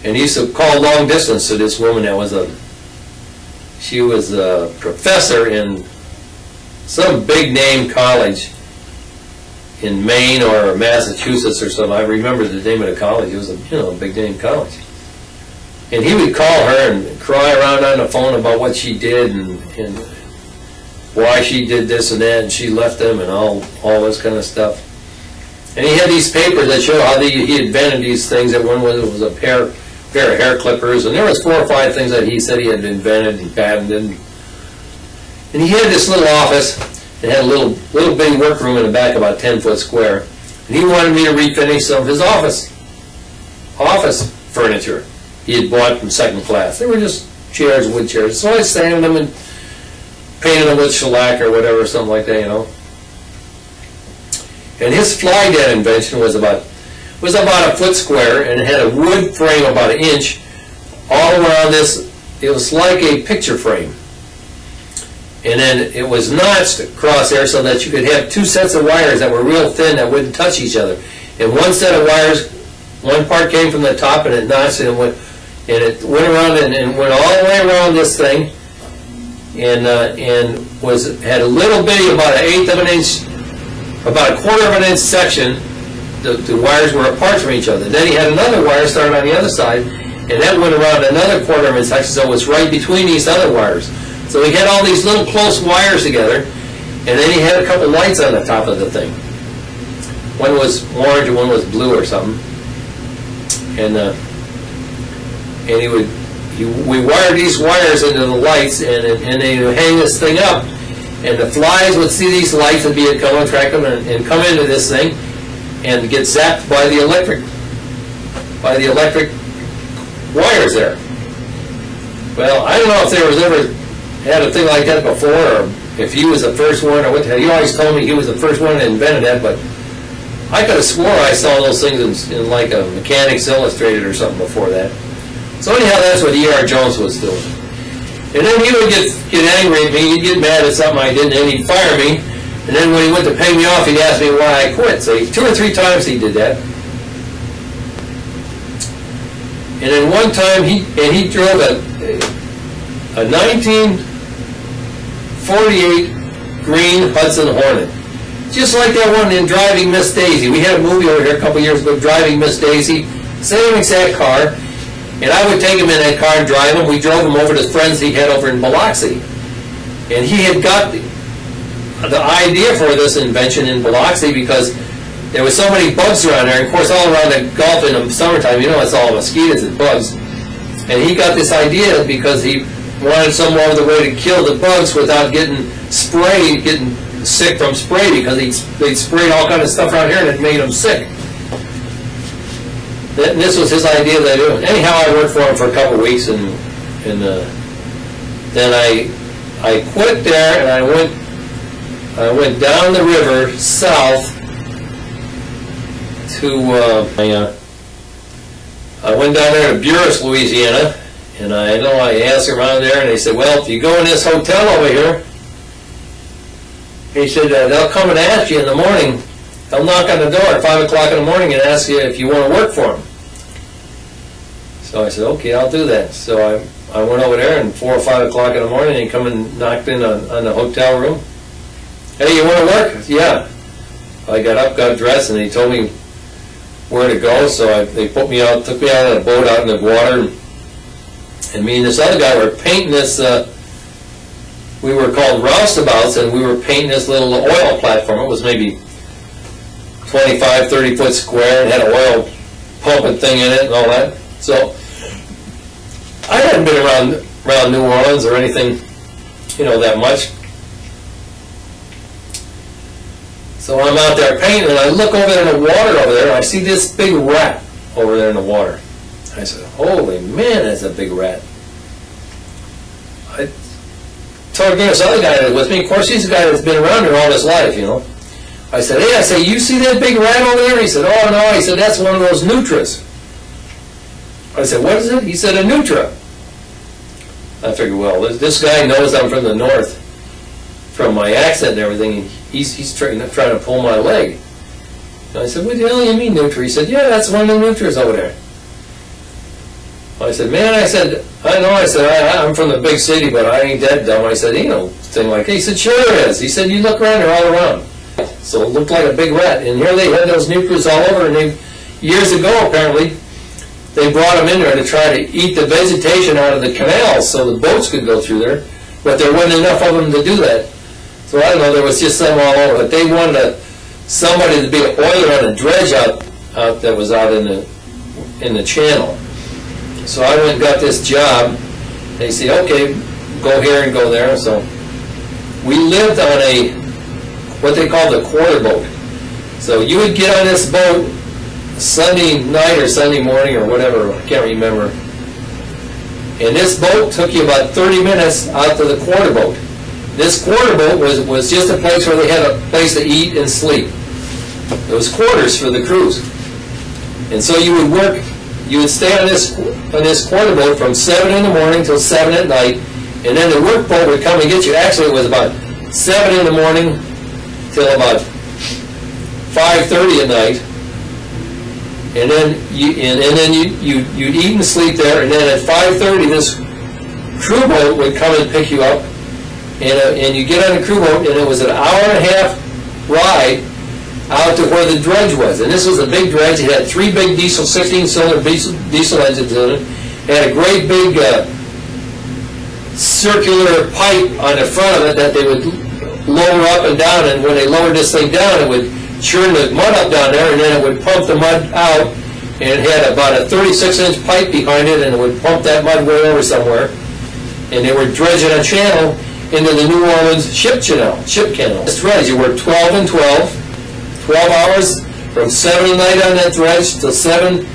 And he used to call long distance to this woman that was she was a professor in some big name college in Maine or Massachusetts or something. I remember the name of the college. It was a big name college. And he would call her and cry around on the phone about what she did and why she did this and that, and she left them and all this kind of stuff. And he had these papers that show how he invented these things. That one was a pair of hair clippers, and there was 4 or 5 things that he said he had invented and patented. And he had this little office. It had a little bitty workroom in the back, about 10 foot square. And he wanted me to refinish some of his office furniture he had bought from second class. They were just chairs, wood chairs. So I sanded them and painted them with shellac or whatever, something like that, And his fly net invention was about a foot square, and it had a wood frame about 1 inch all around this. It was like a picture frame. And then it was notched across there so that you could have 2 sets of wires that were real thin that wouldn't touch each other. And one set of wires, one part came from the top and it notched and it went around and went all the way around this thing, and had a little bitty, about 1/8 of an inch, about 1/4 of an inch section. The wires were apart from each other. Then he had another wire started on the other side, and that went around another 1/4 of an inch section, so it was right between these other wires. So he had all these little close wires together, and then he had a couple lights on the top of the thing. One was orange and one was blue or something. And we wired these wires into the lights, and they would hang this thing up, and the flies would see these lights and attract them and come into this thing and get zapped by the electric wires there. Well, I don't know if there was ever had a thing like that before, or if he was the first one, or what the hell. He always told me he was the first one that invented that, but I could have swore I saw those things in like a Mechanics Illustrated or something before that. So anyhow, that's what E.R. Jones was doing. And then he would get angry at me, he'd get mad at something I did, and he'd fire me. And then when he went to pay me off, he'd ask me why I quit. So 2 or 3 times he did that. And then one time he drove a 1948 green Hudson Hornet. Just like that one in Driving Miss Daisy. We had a movie over here a couple years ago, Driving Miss Daisy. Same exact car. And I would take him in that car and drive him. We drove him over to friends he had over in Biloxi. And he had got the idea for this invention in Biloxi because there was so many bugs around there. And of course, all around the Gulf in the summertime, it's all mosquitoes and bugs. And he got this idea because he wanted some other way to kill the bugs without getting sprayed, getting sick from spray, because they'd sprayed all kind of stuff around here and it made them sick. This was his idea that I do. Anyhow, I worked for him for a couple of weeks, and then I quit there, and I went down the river south to I went down there to Buras, Louisiana, and I asked around there, and they said, well, if you go in this hotel over here, he said, they'll come and ask you in the morning. They'll knock on the door at 5 o'clock in the morning and ask you if you want to work for them. So I said, okay, I'll do that. So I went over there, and 4 or 5 o'clock in the morning, he come and knocked in on the hotel room. Hey, you want to work? Yeah. I got up, got dressed, and they told me where to go. So they took me out of the boat out in the water, and me and this other guy were painting this. We were called roustabouts, and we were painting this little oil platform. It was maybe 25, 30 foot square, and had an oil pumping thing in it and all that. So I hadn't been around New Orleans or anything, that much. So I'm out there painting, and I look over there in the water over there, and I see this big rat over there in the water. I said, holy man, that's a big rat. I told this other guy that was with me, of course he's a guy that's been around here all his life, I said, hey, you see that big rat over there? He said, oh no, he said, that's one of those nutras. I said, what is it? He said, a nutra. I figured, well, this guy knows I'm from the north, from my accent and everything. He's trying to pull my leg. And I said, what the hell do you mean, nutra? He said, yeah, that's one of the nutras over there. I said, man, I said, I know, I said, I'm from the big city, but I ain't that dumb. I said, ain't no thing like that. He said, sure there is. He said, you look around, they're all around. So it looked like a big rat. And here they had those nucleus all over, and they, years ago, apparently, they brought them in there to try to eat the vegetation out of the canals so the boats could go through there, but there wasn't enough of them to do that. So I don't know, there was just some all over. But they wanted somebody to be an oiler on a dredge out that was out in the channel. So I went and got this job. They said, okay, go here and go there. So we lived on a, what they call the quarter boat. So you would get on this boat Sunday night or Sunday morning or whatever, I can't remember. And this boat took you about 30 minutes out to the quarter boat. This quarter boat was just a place where they had a place to eat and sleep. It was quarters for the crews. And so you would work, you would stay on this quarter boat from 7 in the morning till 7 at night, and then the work boat would come and get you. Actually, it was about 7 in the morning till about 5:30 at night, and then you'd eat and sleep there, and then at 5:30 this crew boat would come and pick you up, and you get on the crew boat, and it was an hour and a half ride out to where the dredge was. And this was a big dredge. It had 3 big diesel, 16-cylinder diesel engines in it. It had a great big circular pipe on the front of it that they would lower up and down, and when they lowered this thing down, it would churn the mud up down there, and then it would pump the mud out, and it had about a 36-inch pipe behind it, and it would pump that mud way over somewhere. And they were dredging a channel into the New Orleans ship canal. This dredge, you worked 12 and 12 hours from 7 at night on that dredge till 7 in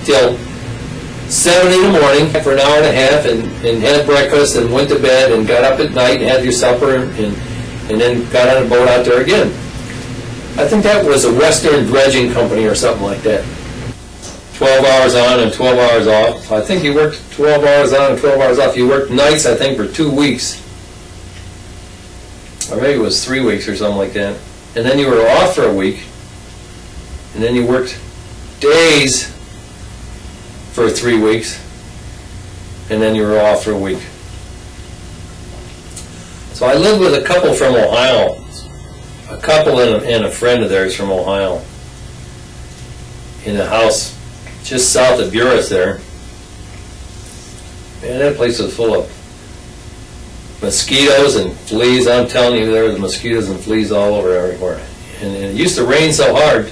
the morning for an hour and a half, and had breakfast and went to bed and got up at night and had your supper and then got on a boat out there again. I think that was a Western Dredging Company or something like that. 12 hours on and 12 hours off. I think you worked 12 hours on and 12 hours off. You worked nights, I think, for 2 weeks. Or maybe it was 3 weeks or something like that. And then you were off for a week. And then you worked days for 3 weeks. And then you were off for a week. So I lived with a couple from Ohio. A couple and a friend of theirs from Ohio. In a house just south of Buras there. Man, that place was full of mosquitoes and fleas. I'm telling you, there was mosquitoes and fleas all over everywhere. And it used to rain so hard.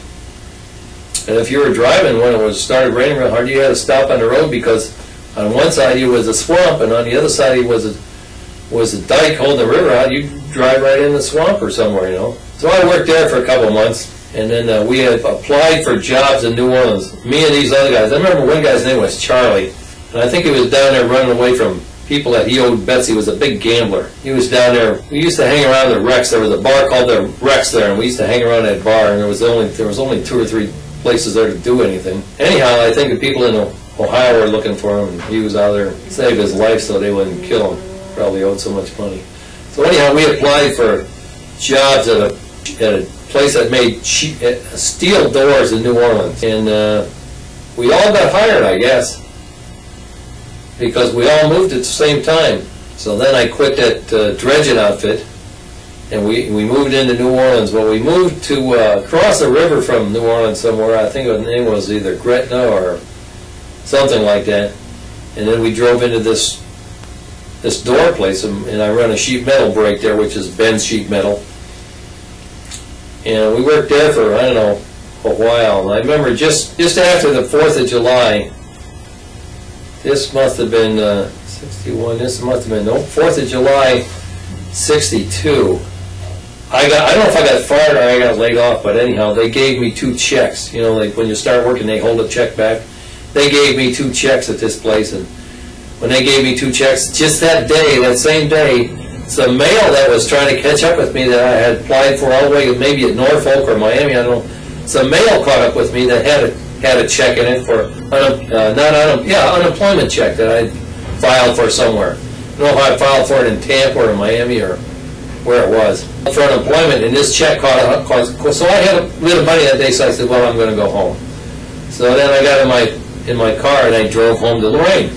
And if you were driving when it started raining real hard, you had to stop on the road, because on one side you was a swamp, and on the other side was a dike holding the river out. You'd drive right in the swamp or somewhere, you know. So I worked there for a couple of months, and then we had applied for jobs in New Orleans. Me and these other guys. I remember one guy's name was Charlie, and I think he was down there running away from people that he owed bets. He was a big gambler. He was down there. We used to hang around the Rex. There was a bar called the Rex there, and we used to hang around that bar, and there was only 2 or 3 places there to do anything. Anyhow, I think the people in Ohio were looking for him, and he was out there to save his life so they wouldn't kill him. Probably owed so much money. So anyhow, we applied for jobs at a place that made steel doors in New Orleans, and we all got hired, I guess, because we all moved at the same time. So then I quit that dredging outfit, and we moved into New Orleans. Well, we moved to across the river from New Orleans somewhere. I think the name was either Gretna or something like that. And then we drove into this door place, and I run a sheet metal break there, which is Ben's sheet metal. And we worked there for, I don't know, a while. And I remember just after the 4th of July, this must have been 61, this must have been, no, 4th of July, 62. I don't know if I got fired or I got laid off, but anyhow, they gave me 2 checks. You know, like when you start working, they hold a check back. They gave me 2 checks at this place, and when they gave me 2 checks, just that day, that same day, some mail that was trying to catch up with me that I had applied for all the way, maybe at Norfolk or Miami, I don't know, some mail caught up with me that had a check in it for, unemployment check that I filed for somewhere. I don't know if I filed for it in Tampa or Miami or where it was, for unemployment, and this check caught up. So I had a little money that day, so I said, well, I'm going to go home. So then I got in my car and I drove home to Lorraine.